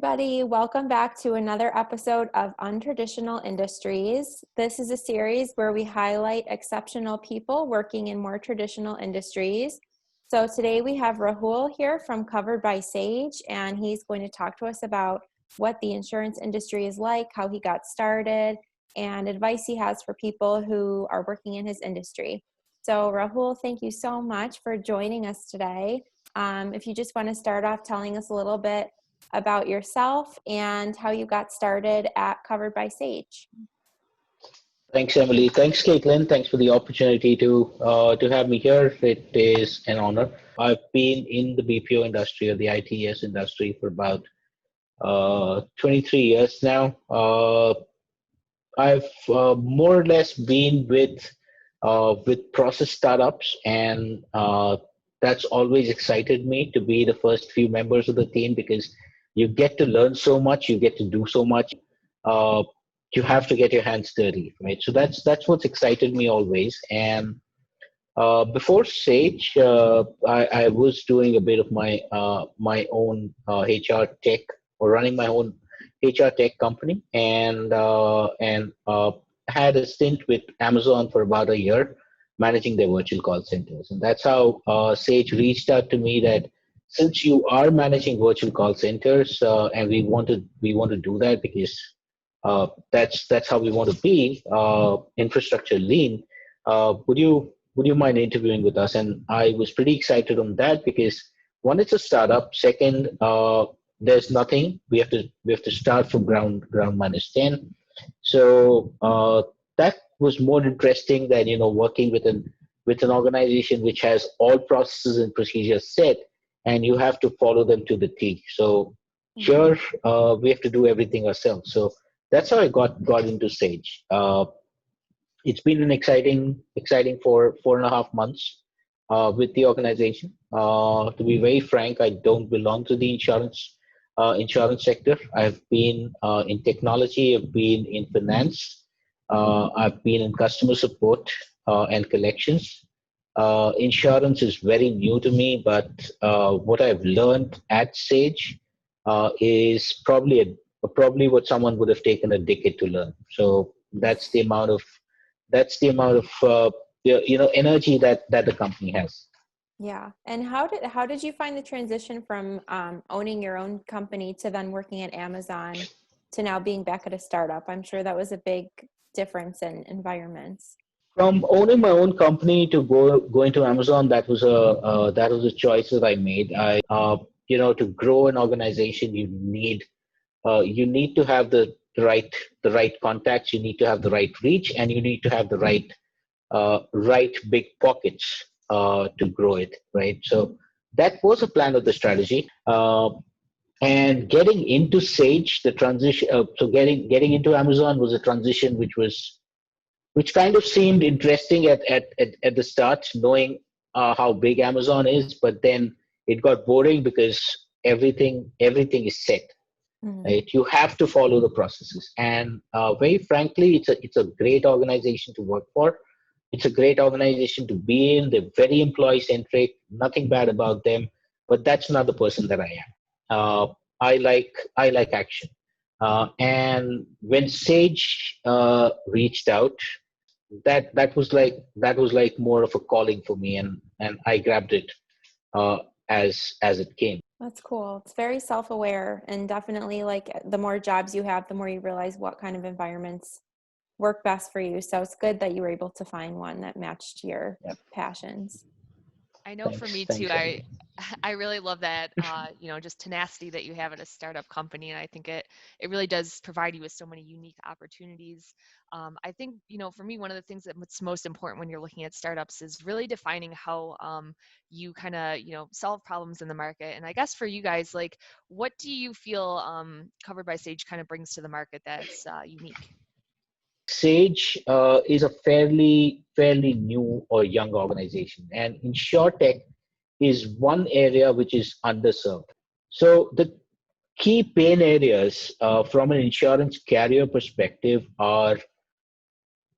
everybody. Welcome back to another episode of Untraditional Industries. This is a series where we highlight exceptional people working in more traditional industries. So today we have Rahul here from Covered by Sage, and he's going to talk to us about what the insurance industry is like, how he got started, and advice he has for people who are working in his industry. So Rahul, thank you so much for joining us today. If you just want to start off telling us a little bit about yourself and how you got started at Covered by Sage. Thanks, Emily. Thanks, Caitlin. Thanks for the opportunity to have me here. It is an honor. I've been in the BPO industry or the ITS industry for about 23 years now. I've more or less been with process startups, and that's always excited me to be the first few members of the team because you get to learn so much, you get to do so much. You have to get your hands dirty, right? So that's what's excited me always. And before Sage, I was doing a bit of my own HR tech, or running my own HR tech company, and had a stint with Amazon for about a year, managing their virtual call centers. And that's how Sage reached out to me that since you are managing virtual call centers, and we want to do that because that's how we want to be, infrastructure lean. Would you mind interviewing with us? And I was pretty excited on that because one, it's a startup. Second, there's nothing. We have to start from ground minus 10. So that was more interesting than working with an organization which has all processes and procedures set, and you have to follow them to the T. So here we have to do everything ourselves. So that's how I got into Sage. It's been an exciting 4.5 months with the organization. To be very frank, I don't belong to the insurance sector. I've been in technology. I've been in finance. I've been in customer support and collections. Insurance is very new to me, but what I've learned at Sage is probably what someone would have taken a decade to learn. So that's the amount of energy that the company has. Yeah. And how did you find the transition from owning your own company to then working at Amazon to now being back at a startup? I'm sure that was a big difference in environments. From owning my own company to going to Amazon, that was a choice that I made. To grow an organization, you need to have the right contacts, you need to have the right reach, and you need to have the right big pockets to grow it, right? So that was a plan of the strategy. And getting into Sage, the transition. So getting into Amazon was a transition which kind of seemed interesting at the start, knowing how big Amazon is, but then it got boring because everything is set. Right? You have to follow the processes, and very frankly, it's a great organization to work for. It's a great organization to be in. They're very employee centric. Nothing bad about them, but that's not the person that I am. I like action, and when Sage reached out, that was like more of a calling for me, and I grabbed it as it came. That's cool. It's very self-aware, and definitely like the more jobs you have, the more you realize what kind of environments work best for you. So it's good that you were able to find one that matched your passions. I know for me too, I really love that, just tenacity that you have at a startup company. And I think it really does provide you with so many unique opportunities. I think, for me, one of the things that's most important when you're looking at startups is really defining how you kind of, solve problems in the market. And I guess for you guys, like, what do you feel Covered by Sage kind of brings to the market that's unique? Sage is a fairly new or young organization, and Insurtech is one area which is underserved. So the key pain areas from an insurance carrier perspective are,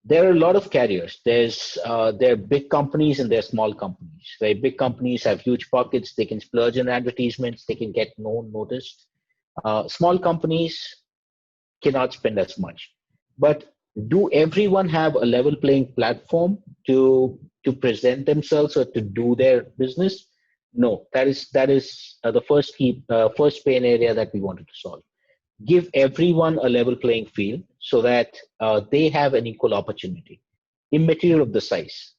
there are a lot of carriers. There are big companies and there are small companies. Right? Big companies have huge pockets. They can splurge on advertisements. They can get known, noticed. Small companies cannot spend as much. But do everyone have a level playing platform to present themselves or to do their business? No, that is the first pain area that we wanted to solve. Give everyone a level playing field so that they have an equal opportunity, immaterial of the size,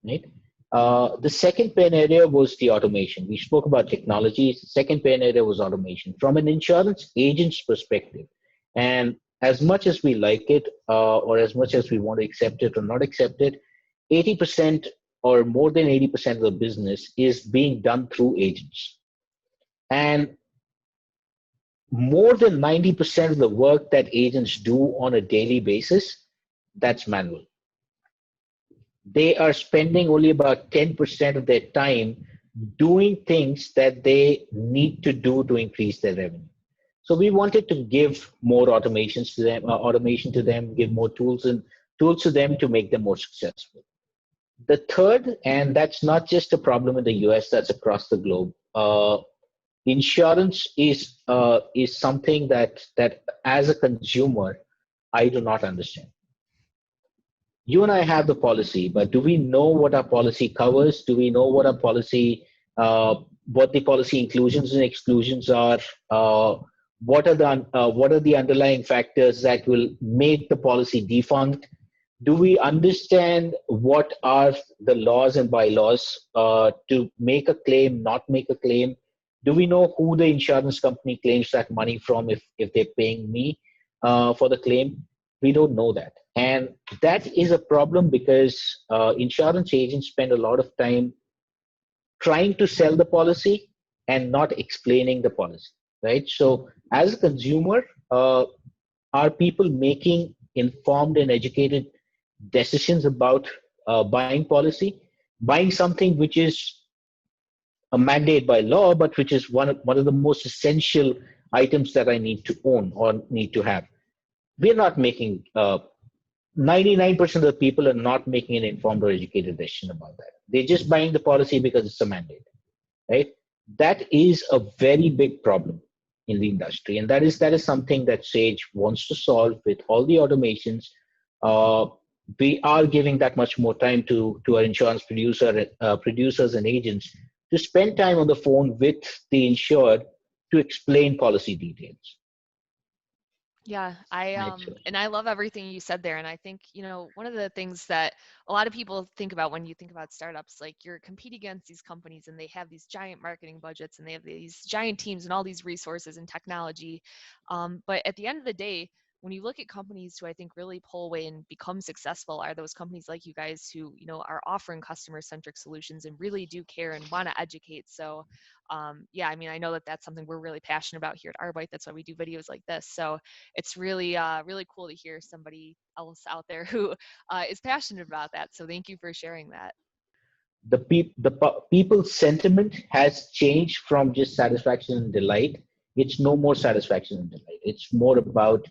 right? The second pain area was the automation. We spoke about technologies. The second pain area was automation. From an insurance agent's perspective, and as much as we like it, or as much as we want to accept it or not accept it, 80% or more than 80% of the business is being done through agents. And more than 90% of the work that agents do on a daily basis, that's manual. They are spending only about 10% of their time doing things that they need to do to increase their revenue. So we wanted to give more automations to them, automation to them, give more tools to them to make them more successful. The third, and that's not just a problem in the US, that's across the globe. Insurance is something that as a consumer I do not understand. You and I have the policy, but do we know what our policy covers? Do we know what the policy inclusions and exclusions are? What are the underlying factors that will make the policy defunct? Do we understand what are the laws and bylaws to make a claim, not make a claim? Do we know who the insurance company claims that money from if they're paying me for the claim? We don't know that. And that is a problem because insurance agents spend a lot of time trying to sell the policy and not explaining the policy, right? So as a consumer, are people making informed and educated decisions about buying policy, buying something which is a mandate by law, but which is one of the most essential items that I need to own or need to have? We're not making 99% of the people are not making an informed or educated decision about that. They're just buying the policy because it's a mandate, right? That is a very big problem in the industry, and that is something that Sage wants to solve with all the automations. We are giving that much more time to our insurance producers and agents to spend time on the phone with the insured to explain policy details. Yeah, and I love everything you said there. And I think, one of the things that a lot of people think about when you think about startups, like you're competing against these companies and they have these giant marketing budgets and they have these giant teams and all these resources and technology. But at the end of the day, when you look at companies who I think really pull away and become successful are those companies like you guys who, are offering customer-centric solutions and really do care and want to educate. So yeah, I mean, I know that that's something we're really passionate about here at Arbite. That's why we do videos like this. So it's really, really cool to hear somebody else out there who is passionate about that. So thank you for sharing that. People's sentiment has changed from just satisfaction and delight. It's no more satisfaction and delight. It's more about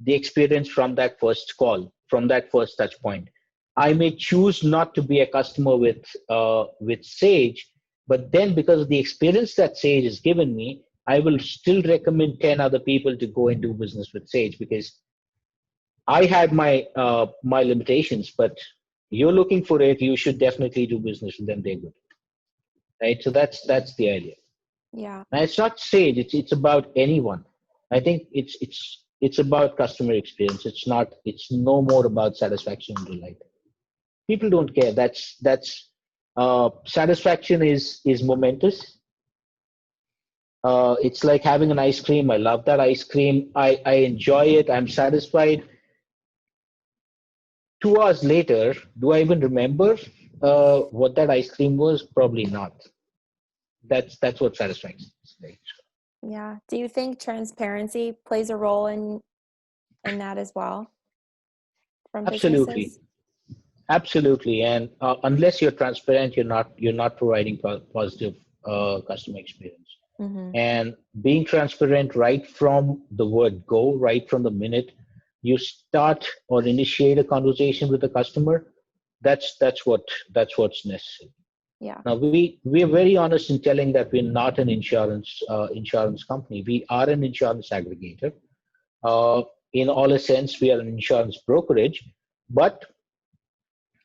the experience from that first call, from that first touch point. I may choose not to be a customer with Sage, but then because of the experience that Sage has given me, I will still recommend 10 other people to go and do business with Sage because I had my my limitations, but you're looking for it, you should definitely do business with them. They're good, right? So that's the idea. Yeah. And it's not Sage. It's about anyone. I think it's about customer experience. It's no more about satisfaction and delight. People don't care. That's satisfaction is momentous. It's like having an ice cream. I love that ice cream. I enjoy it. I'm satisfied. 2 hours later, do I even remember what that ice cream was? Probably not. That's what satisfaction is. Right? Yeah. Do you think transparency plays a role in that as well? From Absolutely. businesses? Absolutely. And unless you're transparent, you're not providing positive customer experience. Mm-hmm. And being transparent right from the word go, right from the minute you start or initiate a conversation with the customer, that's what's necessary. Yeah. Now we are very honest in telling that we're not an insurance company. We are an insurance aggregator. Uh, in all a sense, we are an insurance brokerage, but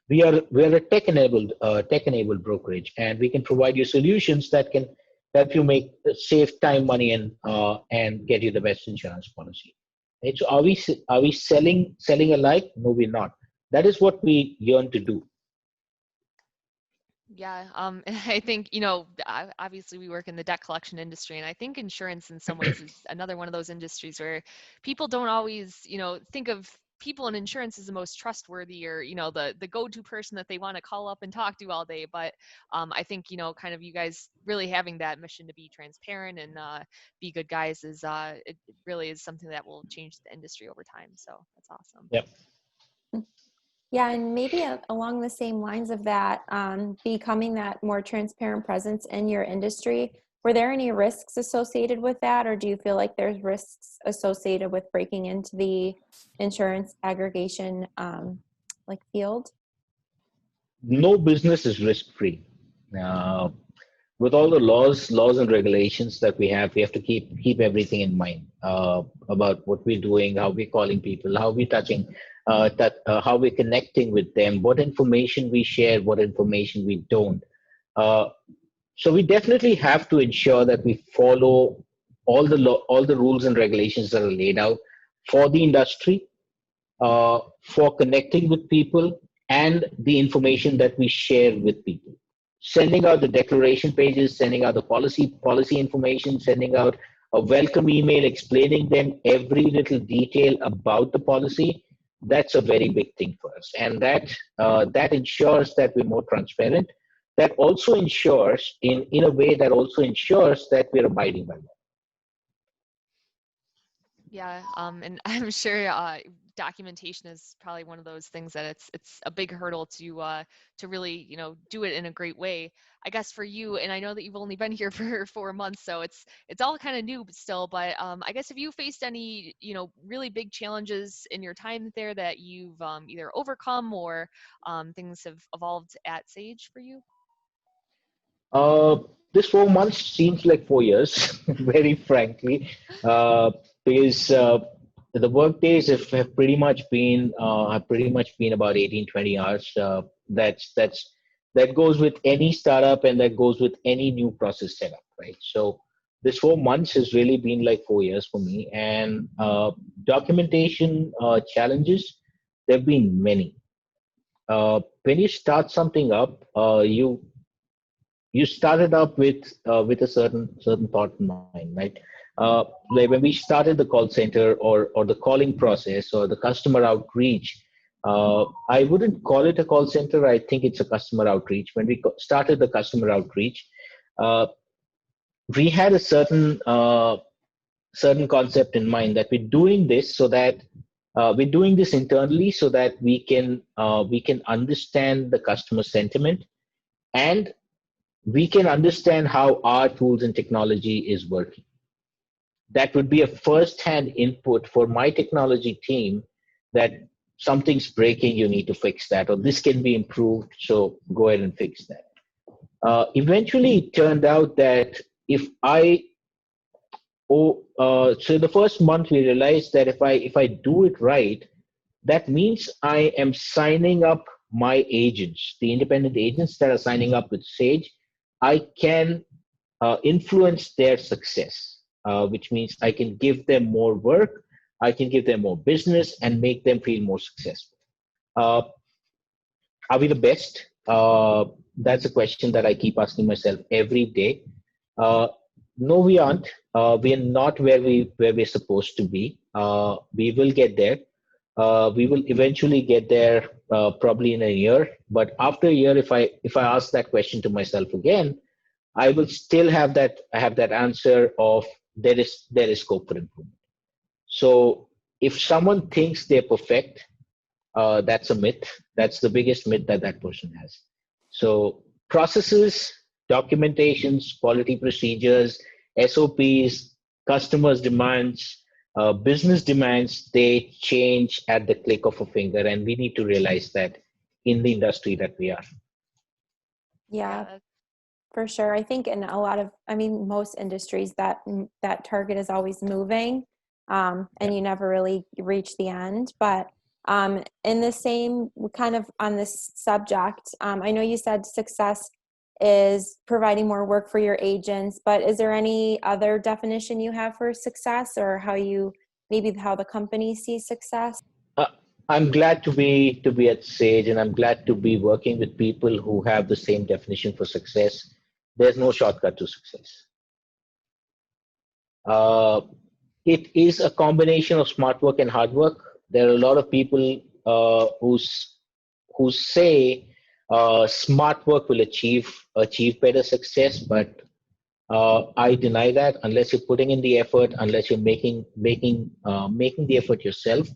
we are a tech enabled brokerage, and we can provide you solutions that can help you make save time, money, and get you the best insurance policy. Right? So are we selling alike? No, we're not. That is what we yearn to do. Yeah, and I think, you know, obviously we work in the debt collection industry, and I think insurance in some ways is another one of those industries where people don't always, you know, think of people in insurance as the most trustworthy, or, you know, the go-to person that they want to call up and talk to all day. But I think, you know, kind of you guys really having that mission to be transparent and be good guys is it really is something that will change the industry over time. So that's awesome. Yep. Yeah, and maybe along the same lines of that, becoming that more transparent presence in your industry, were there any risks associated with that, or do you feel like there's risks associated with breaking into the insurance aggregation like field? No business is risk free. Uh, with all the laws and regulations that we have to keep everything in mind about what we're doing, how we're calling people, how we're touching, how we're connecting with them, what information we share, what information we don't. Uh, so we definitely have to ensure that we follow all the rules and regulations that are laid out for the industry, for connecting with people, and the information that we share with people. Sending out the declaration pages, sending out the policy information, sending out a welcome email explaining them every little detail about the policy. That's a very big thing for us, and that ensures that we're more transparent. That also ensures, in a way, that also ensures that we're abiding by law. Yeah, and I'm sure documentation is probably one of those things that it's a big hurdle to really, you know, do it in a great way. I guess for you, and I know that you've only been here for 4 months, so it's all kind of new but still. But I guess have you faced any, you know, really big challenges in your time there that you've either overcome or things have evolved at Sage for you? Uh, this 4 months seems like 4 years, very frankly, uh, because the work days have pretty much been about 18, 20 hours. That goes with any startup, and that goes with any new process setup, right? So this 4 months has really been like 4 years for me, and documentation challenges, there have been many. When you start something up, you started up with a certain thought in mind, right? Like when we started the call center, or the calling process, or the customer outreach, I wouldn't call it a call center. I think it's a customer outreach. When we started the customer outreach, uh, we had a certain concept in mind, that we're doing this internally so that we can understand the customer sentiment, and we can understand how our tools and technology is working. That would be a first-hand input for my technology team, that something's breaking, you need to fix that, or this can be improved, so go ahead and fix that. Eventually, it turned out that if I so the first month we realized that if I do it right, that means I am signing up my agents, the independent agents that are signing up with Sage. I can influence their success, which means I can give them more work, I can give them more business, and make them feel more successful. Uh, are we the best? That's a question that I keep asking myself every day. Uh, no, we aren't. We are not where we're supposed to be. We will get there. We will eventually get there, probably in a year. But after a year, if I ask that question to myself again, I will still have that answer of there is scope for improvement. So if someone thinks they're perfect, that's a myth. That's the biggest myth that person has. So processes, documentations, quality procedures, SOPs, customers' demands, business demands, they change at the click of a finger, and we need to realize that in the industry that we are. Yeah, Yeah, for sure. I think in a lot of, I mean, most industries that target is always moving, Yeah. and you never really reach the end. But in the same kind of on this subject, I know you said success is providing more work for your agents, but is there any other definition you have for success, or maybe how the company sees success? Uh, I'm glad to be at Sage, and I'm glad to be working with people who have the same definition for success. There's no shortcut to success. Uh, it is a combination of smart work and hard work. There are a lot of people who say smart work will achieve better success, but I deny that. Unless you're putting in the effort, unless you're making the effort yourself,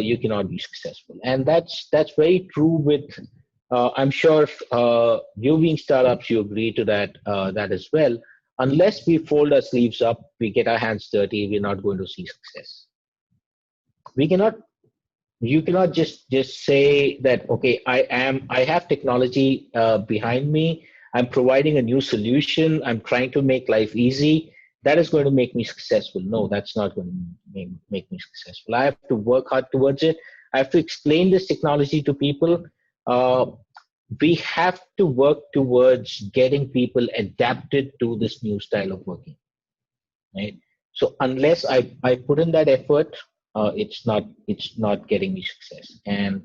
you cannot be successful. And that's very true with. I'm sure you being startups, you agree to that as well. Unless we fold our sleeves up, we get our hands dirty, we're not going to see success. We cannot You cannot just say that, okay, I have technology behind me, I'm providing a new solution, I'm trying to make life easy, that is going to make me successful. No, that's not going to make me successful. I have to work hard towards it. I have to explain this technology to people. uh, we have to work towards getting people adapted to this new style of working, right? So unless I put in that effort, it's not getting me success. And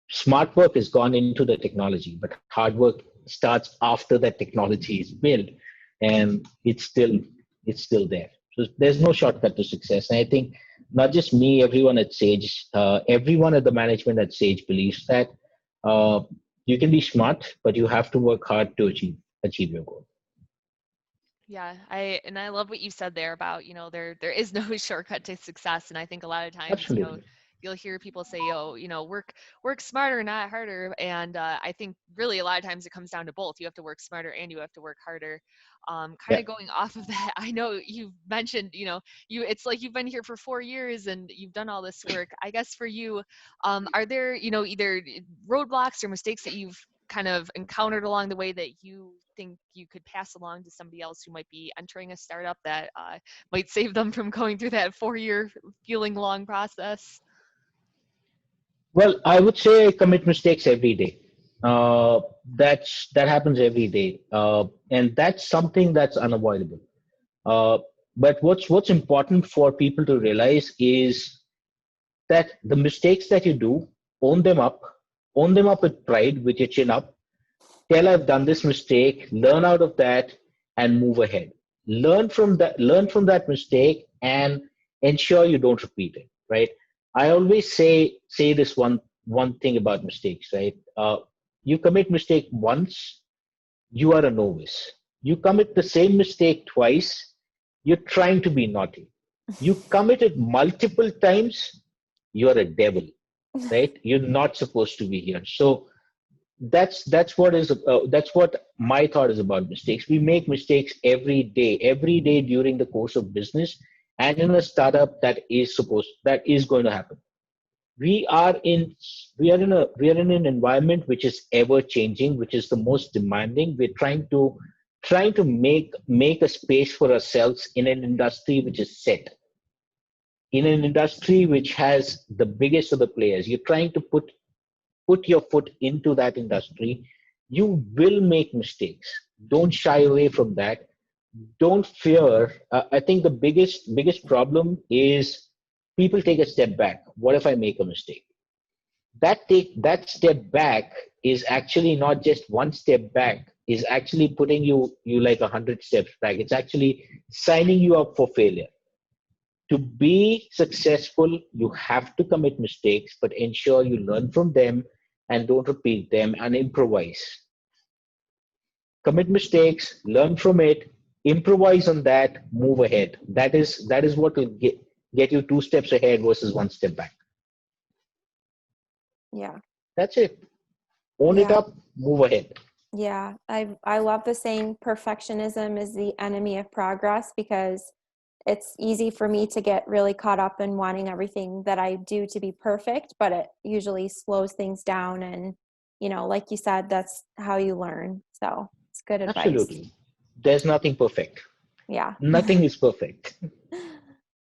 smart work has gone into the technology, but hard work starts after that technology is built, and it's still there. So there's no shortcut to success. And I think not just me, everyone at Sage, everyone at the management at Sage believes that uh, you can be smart, but you have to work hard to achieve your goal. yeah. I love what you said there about, there is no shortcut to success. And I think a lot of times, Absolutely. you'll hear people say, oh, work smarter, not harder. And I think really a lot of times it comes down to both. You have to work smarter and you have to work harder. Kind Yeah. of going off of that, I know you've mentioned, it's like you've been here for 4 years and you've done all this work. I guess for you, are there, either roadblocks or mistakes that you've kind of encountered along the way that you think you could pass along to somebody else who might be entering a startup that might save them from going through that 4-year feeling long process? Well, I would say I commit mistakes every day. That happens every day, and that's something that's unavoidable. Uh, but what's important for people to realize is that the mistakes that you do, own them up with pride, with your chin up. Tell I've done this mistake, learn out of that, and move ahead. Learn from that mistake, and ensure you don't repeat it. Right. I always say this one thing about mistakes. Right. You commit mistake once, you are a novice. You commit the same mistake twice, you're trying to be naughty. You commit it multiple times, you're a devil. Right. You're not supposed to be here. So that's what my thought is about mistakes. We make mistakes every day during the course of business, and in a startup that is going to happen. We are in an environment which is ever changing, which is the most demanding. We're trying to make a space for ourselves in an industry which is set, in an industry which has the biggest of the players. You're trying to put your foot into that industry. You will make mistakes. Don't shy away from that. Don't fear. I think the biggest problem is people take a step back. What if I make a mistake? That step back is actually not just one step back, is actually putting you like 100 steps back. It's actually signing you up for failure. To be successful, you have to commit mistakes, but ensure you learn from them and don't repeat them, and improvise. Commit mistakes, learn from it, improvise on that, move ahead. That is what will get you 2 steps ahead versus 1 step back. Yeah. That's it. Own it Yeah. up, move ahead. Yeah, I love the saying perfectionism is the enemy of progress, because it's easy for me to get really caught up in wanting everything that I do to be perfect, but it usually slows things down and, like you said, that's how you learn. So it's good advice. Absolutely. There's nothing perfect. Yeah. Nothing is perfect.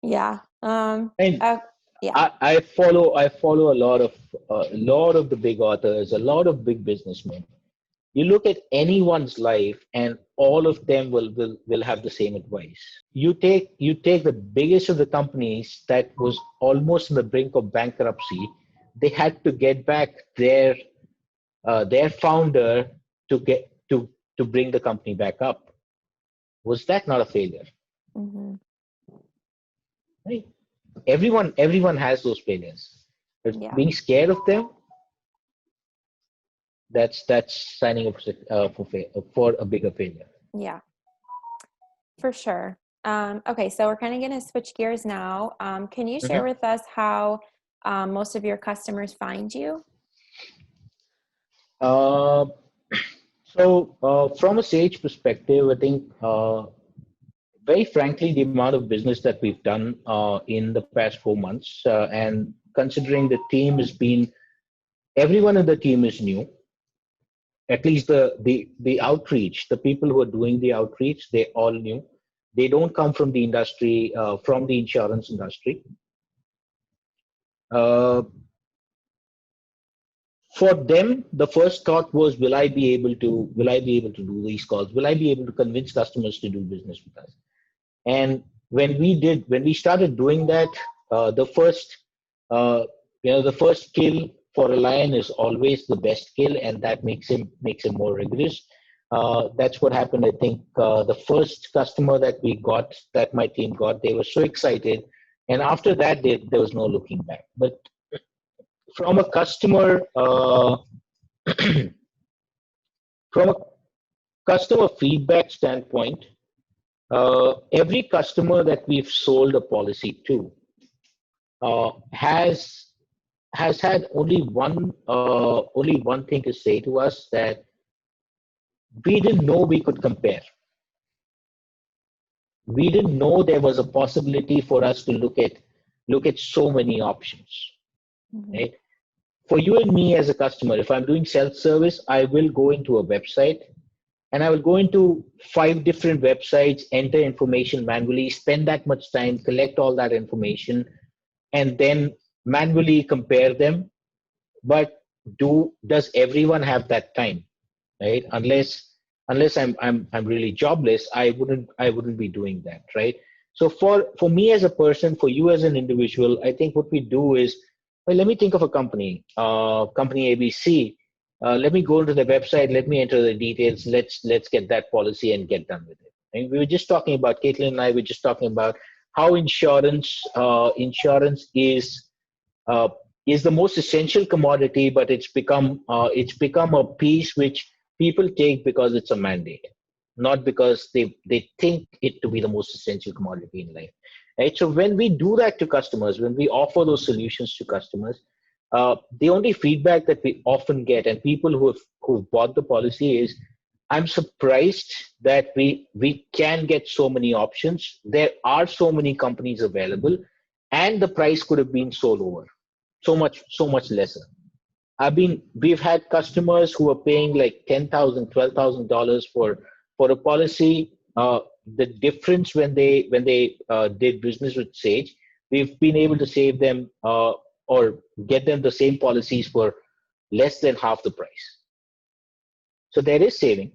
Yeah. And Yeah. I follow a lot of the big authors, a lot of big businessmen. You look at anyone's life, and all of them will have the same advice. You take the biggest of the companies that was almost on the brink of bankruptcy. They had to get back their founder to get to bring the company back up. Was that not a failure? Hmm. Right? Everyone has those failures. But Yeah. being scared of them, that's signing up for a bigger failure. Yeah, for sure. Okay, so we're kind of going to switch gears now. Can you share Mhm. with us how most of your customers find you? Uh, so from a Sage perspective, I think very frankly, the amount of business that we've done in the past 4 months, and considering the team has been, everyone in the team is new. At least the outreach, the people who are doing the outreach, they all new. They don't come from the industry, from the insurance industry. Uh, for them, the first thought was, will I be able to do these calls? Will I be able to convince customers to do business with us? And when we started doing that, the first, uh, the first kill for a lion is always the best kill, and that makes him more rigorous. That's what happened. I think the first customer that we got, that my team got, they were so excited, and after that, there was no looking back. But from a customer, from a customer feedback standpoint, every customer that we've sold a policy to uh, has has had only one thing to say to us, that we didn't know we could compare. We didn't know there was a possibility for us to look at so many options. Hmm. Right? For you and me as a customer, if I'm doing self-service, I will go into a website, and I will go into 5 different websites, enter information manually, spend that much time, collect all that information, and then manually compare them. But does everyone have that time? Right? Unless I'm really jobless, I wouldn't be doing that, right? So for me as a person, for you as an individual, I think what we do is, well, let me think of a company ABC. Let me go into the website, let me enter the details, let's get that policy and get done with it. And we were just talking about, Caitlin and I were just talking about how insurance uh, is the most essential commodity, but it's become a piece which people take because it's a mandate, not because they think it to be the most essential commodity in life. Right? So when we do that to customers, when we offer those solutions to customers, the only feedback that we often get, and people who've bought the policy, is, I'm surprised that we can get so many options. There are so many companies available, and the price could have been so lower, so much lesser. We've had customers who are paying like $10,000, $12,000 for a policy. The difference when they did business with Sage, we've been able to save them, or get them the same policies for less than half the price. So there is saving.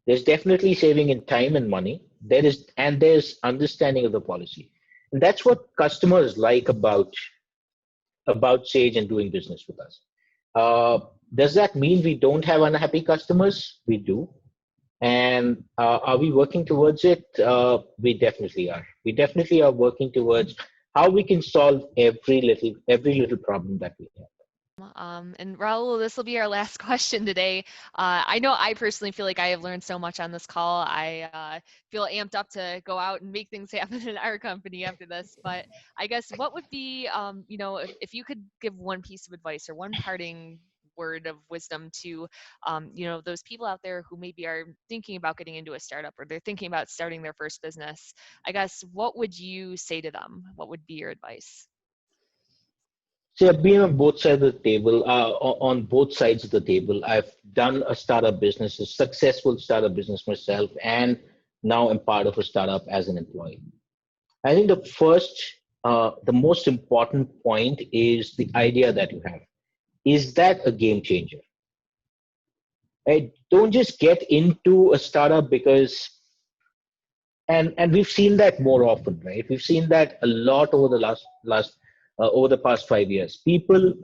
There's definitely saving in time and money. There's understanding of the policy, and that's what customers like about Sage and doing business with us. Uh, does that mean we don't have unhappy customers? We do. And are we working towards it? We definitely are. We definitely are working towards how we can solve every little problem that we have. And Rahul, this will be our last question today. I know I personally feel like I have learned so much on this call. I feel amped up to go out and make things happen in our company after this. But I guess what would be, if you could give one piece of advice or one parting word of wisdom to, those people out there who maybe are thinking about getting into a startup, or they're thinking about starting their first business, I guess, what would you say to them? What would be your advice? See, I've been on both sides of the table. On both sides of the table, I've done a startup business, a successful startup business myself, and now I'm part of a startup as an employee. I think the most important point is the idea that you have. Is that a game changer? Right? Don't just get into a startup because, and we've seen that more often, right? We've seen that a lot over the over the past 5 years. People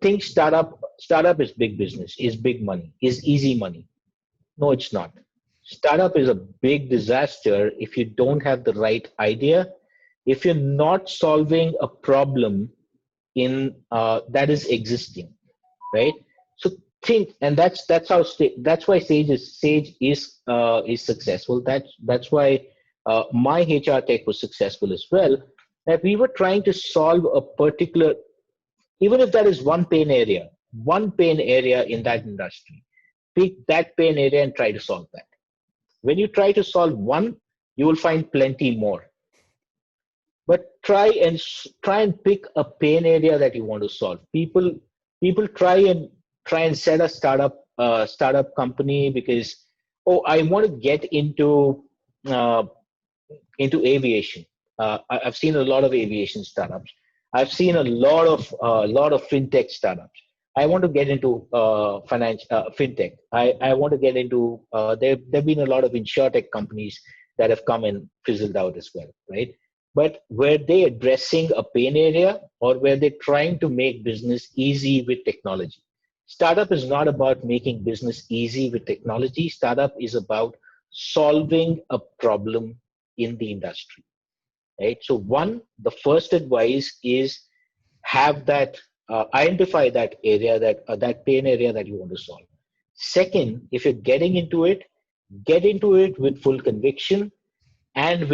think startup is big business, is big money, is easy money. No, it's not. Startup is a big disaster if you don't have the right idea, if you're not solving a problem in that is existing, right? So think, and that's why Sage is successful. That's why my HR tech was successful as well. That we were trying to solve a particular, even if that is one pain area in that industry. Pick that pain area and try to solve that. When you try to solve one, you will find plenty more. But try and pick a pain area that you want to solve. People try and set a startup company because, oh, I want to get uh, into aviation. I've seen a lot of aviation startups. I've seen a lot of fintech startups. I want to get into fintech. I want to get into. There've been a lot of insurtech companies that have come and fizzled out as well, right? But were they addressing a pain area, or were they trying to make business easy with technology? Startup is not about making business easy with technology. Startup is about solving a problem in the industry, right? So the first advice is have that, identify that area, that pain area that you want to solve. Second, if you're getting into it, get into it with full conviction and uh,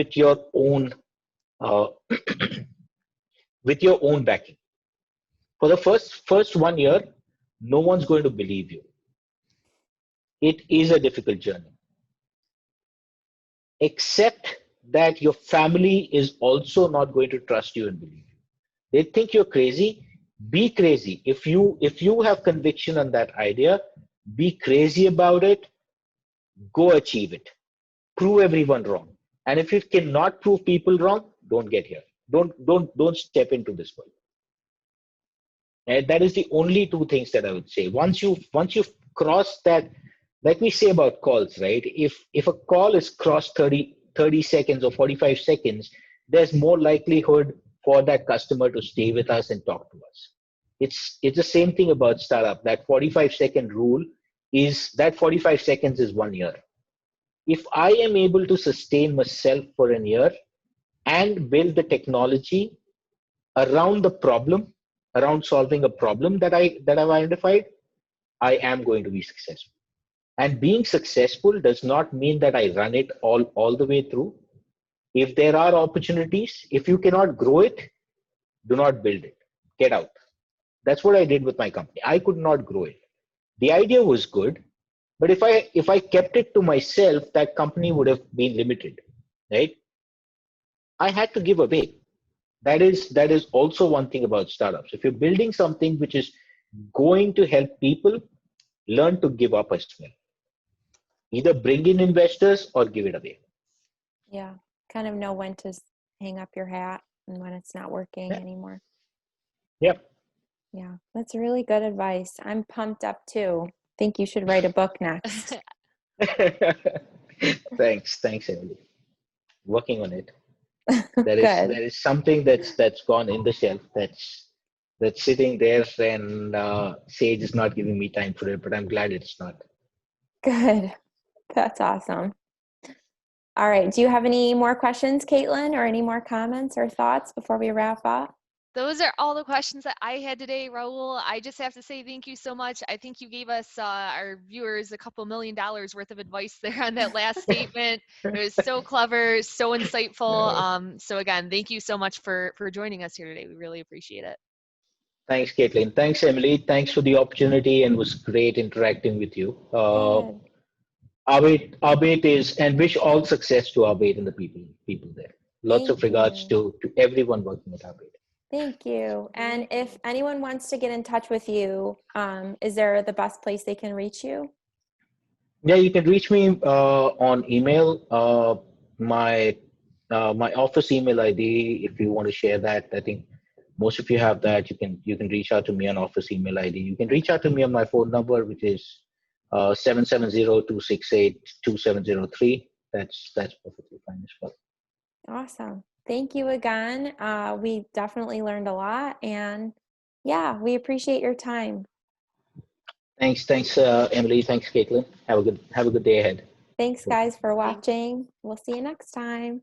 with your own backing. For the first 1 year, no one's going to believe you. It is a difficult journey. Except that your family is also not going to trust you and believe you. They think you're crazy. Be crazy. If you have conviction on that idea, be crazy about it. Go achieve it. Prove everyone wrong. And if you cannot prove people wrong, don't get here. Don't step into this world. And that is the only two things that I would say. Once you've crossed that, like we say about calls, right? If a call is crossed 30 seconds or 45 seconds, there's more likelihood for that customer to stay with us and talk to us. It's the same thing about startup. That 45-second rule is that 45 seconds is 1 year. If I am able to sustain myself for a year and build the technology around the problem, around solving a problem that I've identified, I am going to be successful. And being successful does not mean that I run it all the way through. If there are opportunities, if you cannot grow it, do not build it. Get out. That's what I did with my company. I could not grow it. The idea was good, but if I kept it to myself, that company would have been limited, right? I had to give away. That is also one thing about startups. If you're building something which is going to help people, learn to give up as well. Either bring in investors or give it away. Yeah. Kind of know when to hang up your hat and when it's not working anymore. Yep. Yeah. That's really good advice. I'm pumped up too. Think you should write a book next. Thanks, Emily. Working on it. There Good. is something that's gone in the shelf that's sitting there, and Sage is not giving me time for it, but I'm glad it's not. Good. That's awesome. All right. Do you have any more questions, Caitlin, or any more comments or thoughts before we wrap up? Those are all the questions that I had today, Rahul. I just have to say thank you so much. I think you gave us, our viewers, a couple $1 million worth of advice there on that last statement. It was so clever, so insightful. So again, thank you so much for joining us here today. We really appreciate it. Thanks, Caitlin. Thanks, Emily. Thanks for the opportunity, and it was great interacting with you. Abate is, and wish all success to Abate and the people there. Lots Thank of regards you. to everyone working at Abate. Thank you. And if anyone wants to get in touch with you, is there the best place they can reach you? Yeah, you can reach me on email. My office email ID, if you want to share that, I think most of you have that. You can reach out to me on office email ID. You can reach out to me on my phone number, which is 770-268-2703. That's perfectly fine as well. Awesome. Thank you again. We definitely learned a lot, and yeah, we appreciate your time. Thanks, Emily. Thanks, Caitlin. Have a good day ahead. Thanks, guys, for Thank you. watching. We'll see you next time.